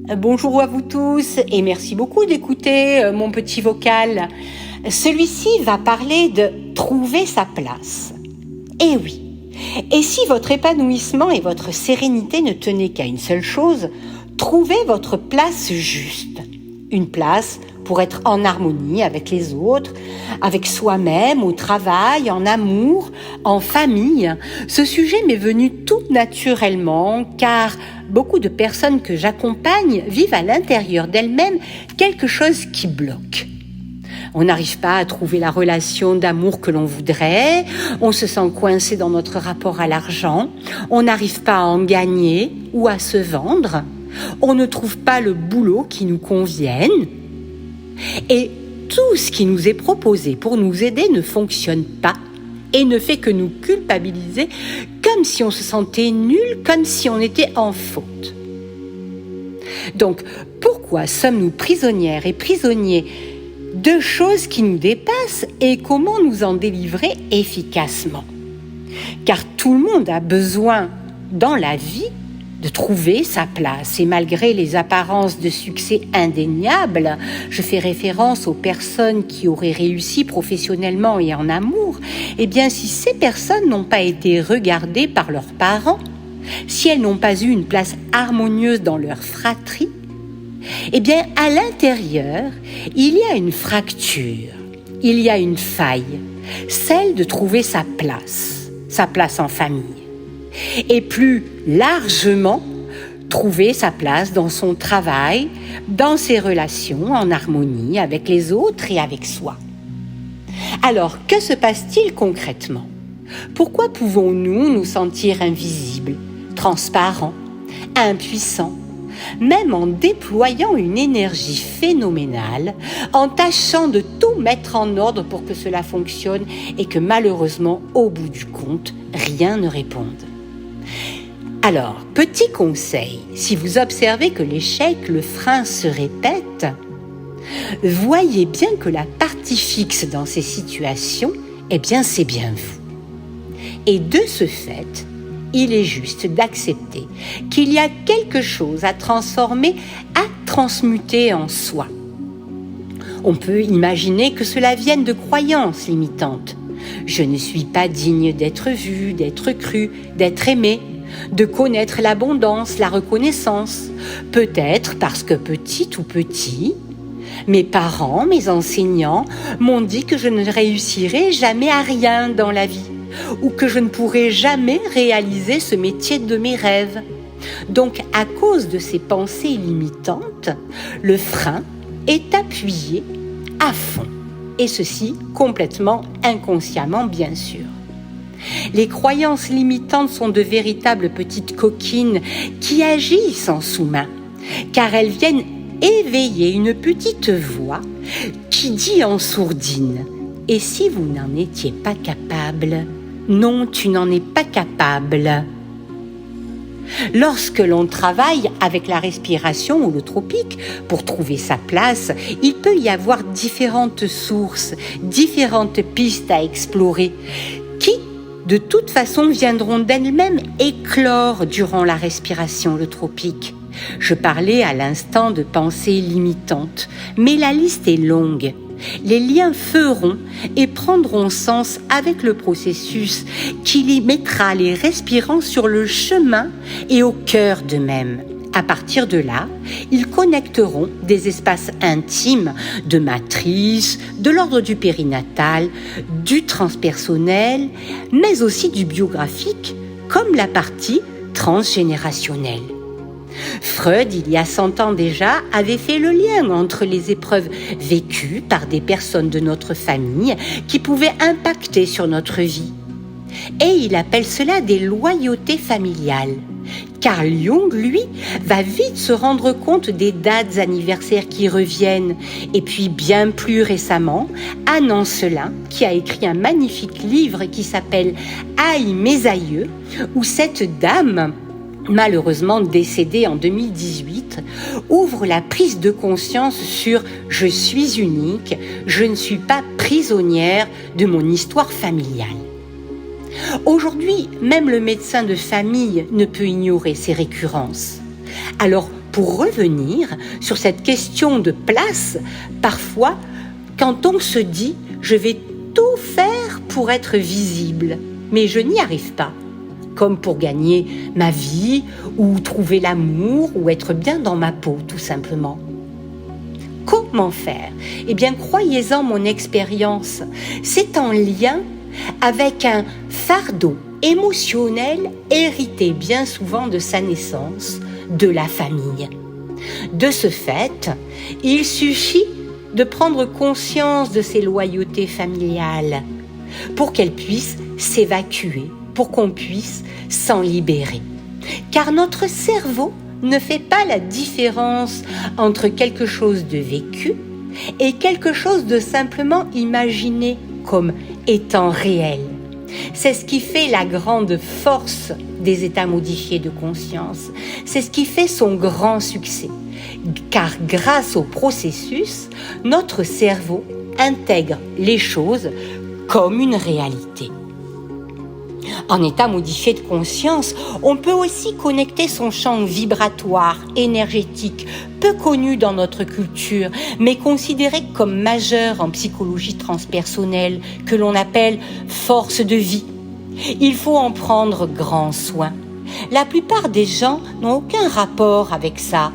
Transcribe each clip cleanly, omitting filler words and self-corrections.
Bonjour à vous tous et merci beaucoup d'écouter mon petit vocal. Celui-ci va parler de trouver sa place. Eh oui, et si votre épanouissement et votre sérénité ne tenaient qu'à une seule chose, trouver votre place juste. Une place pour être en harmonie avec les autres, avec soi-même, au travail, en amour, en famille. Ce sujet m'est venu tout naturellement car beaucoup de personnes que j'accompagne vivent à l'intérieur d'elles-mêmes quelque chose qui bloque. On n'arrive pas à trouver la relation d'amour que l'on voudrait, on se sent coincé dans notre rapport à l'argent, on n'arrive pas à en gagner ou à se vendre, on ne trouve pas le boulot qui nous convienne. Et tout ce qui nous est proposé pour nous aider ne fonctionne pas et ne fait que nous culpabiliser comme si on se sentait nul, comme si on était en faute. Donc, pourquoi sommes-nous prisonnières et prisonniers de choses qui nous dépassent et comment nous en délivrer efficacement? Car tout le monde a besoin dans la vie de trouver sa place. Et malgré les apparences de succès indéniables, je fais référence aux personnes qui auraient réussi professionnellement et en amour, eh bien si ces personnes n'ont pas été regardées par leurs parents, si elles n'ont pas eu une place harmonieuse dans leur fratrie, eh bien à l'intérieur, il y a une fracture, il y a une faille, celle de trouver sa place en famille. Et plus largement, trouver sa place dans son travail, dans ses relations en harmonie avec les autres et avec soi. Alors, que se passe-t-il concrètement? Pourquoi pouvons-nous nous sentir invisibles, transparents, impuissants, même en déployant une énergie phénoménale, en tâchant de tout mettre en ordre pour que cela fonctionne et que malheureusement, au bout du compte, rien ne réponde? Alors, petit conseil, si vous observez que l'échec, le frein se répète, voyez bien que la partie fixe dans ces situations, eh bien c'est bien vous. Et de ce fait, il est juste d'accepter qu'il y a quelque chose à transformer, à transmuter en soi. On peut imaginer que cela vienne de croyances limitantes. Je ne suis pas digne d'être vu, d'être cru, d'être aimé, de connaître l'abondance, la reconnaissance. Peut-être parce que petite ou petit, mes parents, mes enseignants m'ont dit que je ne réussirais jamais à rien dans la vie ou que je ne pourrais jamais réaliser ce métier de mes rêves. Donc, à cause de ces pensées limitantes, le frein est appuyé à fond. Et ceci complètement inconsciemment, bien sûr. Les croyances limitantes sont de véritables petites coquines qui agissent en sous-main, car elles viennent éveiller une petite voix qui dit en sourdine « Et si vous n'en étiez pas capable ? Non, tu n'en es pas capable. » Lorsque l'on travaille avec la respiration ou le tropique pour trouver sa place, il peut y avoir différentes sources, différentes pistes à explorer qui, de toute façon, viendront d'elles-mêmes éclore durant la respiration, le tropique. Je parlais à l'instant de pensées limitantes, mais la liste est longue. Les liens feront et prendront sens avec le processus qui les mettra les respirants sur le chemin et au cœur d'eux-mêmes. À partir de là, ils connecteront des espaces intimes de matrice, de l'ordre du périnatal, du transpersonnel, mais aussi du biographique, comme la partie transgénérationnelle. Freud, il y a 100 ans déjà, avait fait le lien entre les épreuves vécues par des personnes de notre famille qui pouvaient impacter sur notre vie. Et il appelle cela des loyautés familiales. Carl Jung, lui, va vite se rendre compte des dates anniversaires qui reviennent. Et puis, bien plus récemment, Anne Ancelin, qui a écrit un magnifique livre qui s'appelle « Aïe, mes aïeux », où cette dame, malheureusement décédée en 2018, ouvre la prise de conscience sur « Je suis unique, je ne suis pas prisonnière de mon histoire familiale ». Aujourd'hui, même le médecin de famille ne peut ignorer ces récurrences. Alors, pour revenir sur cette question de place, parfois, quand on se dit « je vais tout faire pour être visible », mais je n'y arrive pas, comme pour gagner ma vie ou trouver l'amour ou être bien dans ma peau, tout simplement. Comment faire ? Eh bien, croyez-en mon expérience, c'est en lien avec un fardeau émotionnel hérité bien souvent de sa naissance, de la famille. De ce fait, il suffit de prendre conscience de ces loyautés familiales pour qu'elles puissent s'évacuer, pour qu'on puisse s'en libérer. Car notre cerveau ne fait pas la différence entre quelque chose de vécu et quelque chose de simplement imaginé comme étant réel. C'est ce qui fait la grande force des états modifiés de conscience. C'est ce qui fait son grand succès. Car grâce au processus, notre cerveau intègre les choses comme une réalité. En état modifié de conscience, on peut aussi connecter son champ vibratoire, énergétique, peu connu dans notre culture, mais considéré comme majeur en psychologie transpersonnelle, que l'on appelle force de vie. Il faut en prendre grand soin. La plupart des gens n'ont aucun rapport avec ça.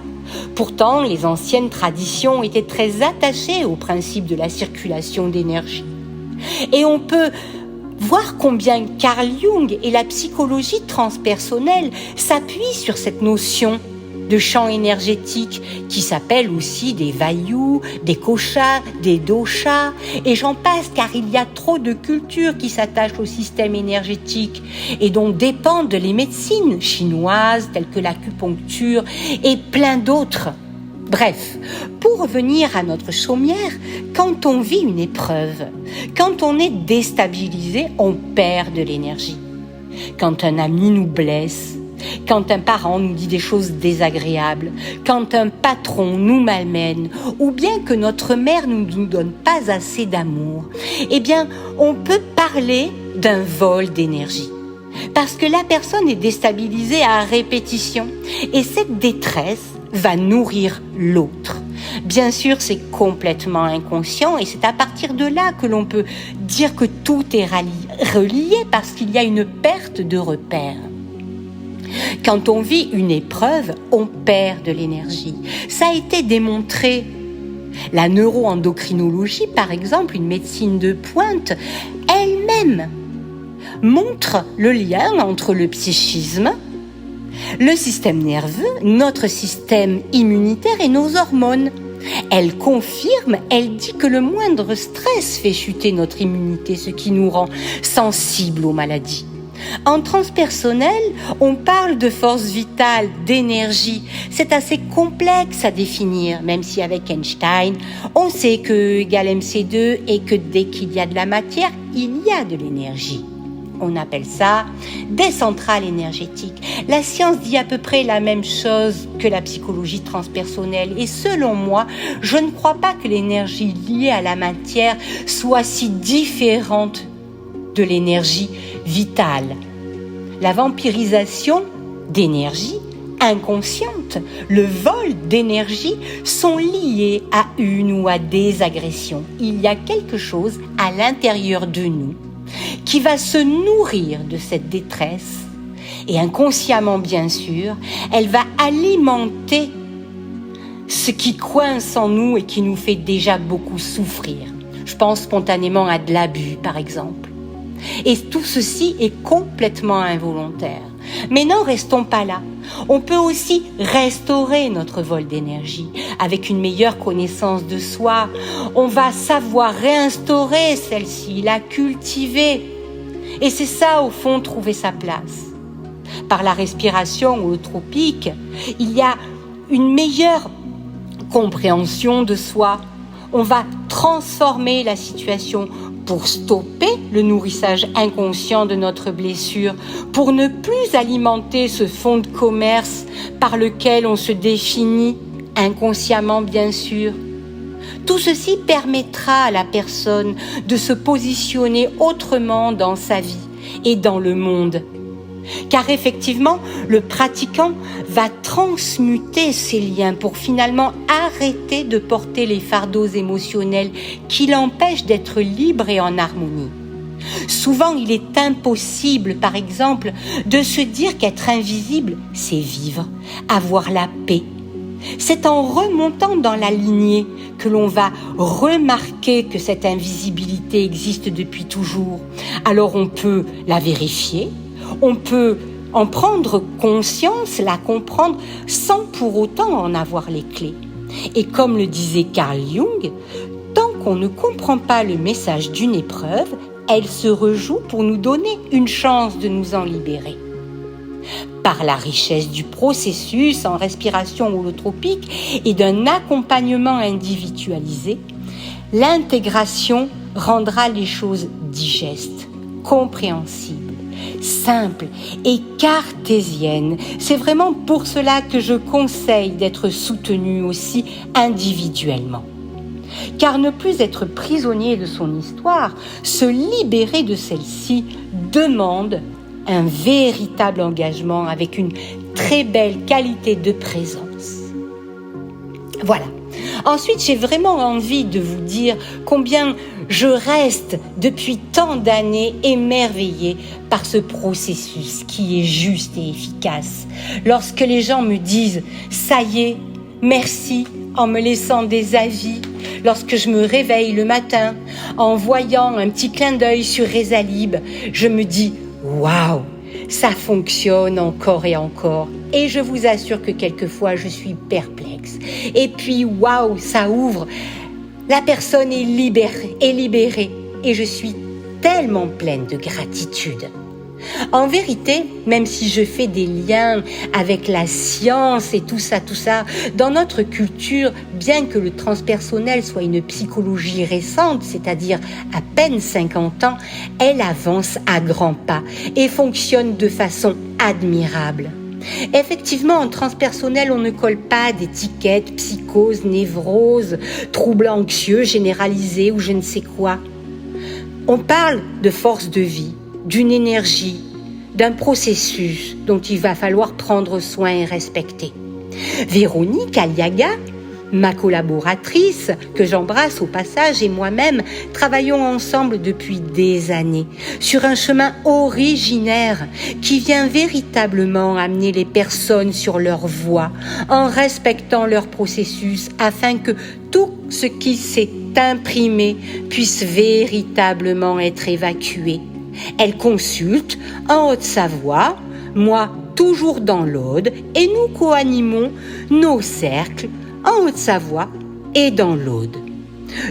Pourtant, les anciennes traditions étaient très attachées au principe de la circulation d'énergie. Et on peut voir combien Carl Jung et la psychologie transpersonnelle s'appuient sur cette notion de champ énergétique qui s'appelle aussi des vayus, des koshas, des doshas, et j'en passe car il y a trop de cultures qui s'attachent au système énergétique et dont dépendent les médecines chinoises telles que l'acupuncture et plein d'autres. Bref, pour revenir à notre chaumière, quand on vit une épreuve, quand on est déstabilisé, on perd de l'énergie. Quand un ami nous blesse, quand un parent nous dit des choses désagréables, quand un patron nous malmène, ou bien que notre mère ne nous donne pas assez d'amour, eh bien, on peut parler d'un vol d'énergie. Parce que la personne est déstabilisée à répétition, et cette détresse va nourrir l'autre. Bien sûr, c'est complètement inconscient et c'est à partir de là que l'on peut dire que tout est relié parce qu'il y a une perte de repères. Quand on vit une épreuve, on perd de l'énergie. Ça a été démontré. La neuroendocrinologie, par exemple, une médecine de pointe, elle-même montre le lien entre le psychisme, le système nerveux, notre système immunitaire et nos hormones. Elle confirme, elle dit que le moindre stress fait chuter notre immunité, ce qui nous rend sensibles aux maladies. En transpersonnel, on parle de force vitale, d'énergie. C'est assez complexe à définir, même si avec Einstein, on sait que E égale mc2 et que dès qu'il y a de la matière, il y a de l'énergie. On appelle ça des centrales énergétiques. La science dit à peu près la même chose que la psychologie transpersonnelle. Et selon moi, je ne crois pas que l'énergie liée à la matière soit si différente de l'énergie vitale. La vampirisation d'énergie inconsciente, le vol d'énergie sont liés à une ou à des agressions. Il y a quelque chose à l'intérieur de nous qui va se nourrir de cette détresse et inconsciemment bien sûr, elle va alimenter ce qui coince en nous et qui nous fait déjà beaucoup souffrir. Je pense spontanément à de l'abus par exemple. Et tout ceci est complètement involontaire. Mais n'en restons pas là. On peut aussi restaurer notre vol d'énergie avec une meilleure connaissance de soi. On va savoir réinstaurer celle-ci, la cultiver. Et c'est ça, au fond, trouver sa place. Par la respiration holotropique, il y a une meilleure compréhension de soi. On va transformer la situation pour stopper le nourrissage inconscient de notre blessure, pour ne plus alimenter ce fonds de commerce par lequel on se définit, inconsciemment bien sûr. Tout ceci permettra à la personne de se positionner autrement dans sa vie et dans le monde. Car effectivement, le pratiquant va transmuter ses liens pour finalement arrêter de porter les fardeaux émotionnels qui l'empêchent d'être libre et en harmonie. Souvent, il est impossible, par exemple, de se dire qu'être invisible, c'est vivre, avoir la paix. C'est en remontant dans la lignée que l'on va remarquer que cette invisibilité existe depuis toujours. Alors on peut la vérifier, on peut en prendre conscience, la comprendre sans pour autant en avoir les clés. Et comme le disait Carl Jung, tant qu'on ne comprend pas le message d'une épreuve, elle se rejoue pour nous donner une chance de nous en libérer. Par la richesse du processus en respiration holotropique et d'un accompagnement individualisé, l'intégration rendra les choses digestes, compréhensibles, simples et cartésiennes. C'est vraiment pour cela que je conseille d'être soutenu aussi individuellement. Car ne plus être prisonnier de son histoire, se libérer de celle-ci demande un véritable engagement avec une très belle qualité de présence. Voilà. Ensuite, j'ai vraiment envie de vous dire combien je reste depuis tant d'années émerveillée par ce processus qui est juste et efficace. Lorsque les gens me disent « ça y est, merci » en me laissant des avis, lorsque je me réveille le matin en voyant un petit clin d'œil sur Rezalib, je me dis « waouh, ça fonctionne encore et encore ». Et je vous assure que quelquefois je suis perplexe. Et puis waouh, ça ouvre. La personne est libérée et je suis tellement pleine de gratitude. En vérité, même si je fais des liens avec la science et tout ça, dans notre culture, bien que le transpersonnel soit une psychologie récente, c'est-à-dire à peine 50 ans, elle avance à grands pas et fonctionne de façon admirable. Effectivement, en transpersonnel, on ne colle pas d'étiquettes, psychose, névrose, troubles anxieux généralisés ou je ne sais quoi. On parle de force de vie, d'une énergie, d'un processus dont il va falloir prendre soin et respecter. Véronique Aliaga, ma collaboratrice, que j'embrasse au passage, et moi-même travaillons ensemble depuis des années sur un chemin originaire qui vient véritablement amener les personnes sur leur voie en respectant leur processus afin que tout ce qui s'est imprimé puisse véritablement être évacué. Elle consulte en Haute-Savoie, moi toujours dans l'Aude, et nous co-animons nos cercles en Haute-Savoie et dans l'Aude.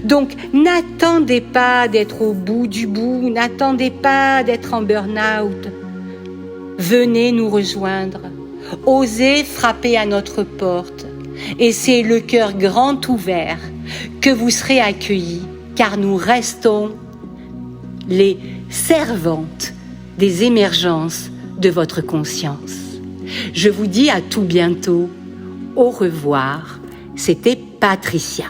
Donc, n'attendez pas d'être au bout du bout, n'attendez pas d'être en burn-out. Venez nous rejoindre, osez frapper à notre porte, et c'est le cœur grand ouvert que vous serez accueillis, car nous restons les servantes des émergences de votre conscience. Je vous dis à tout bientôt. Au revoir. C'était Patricia.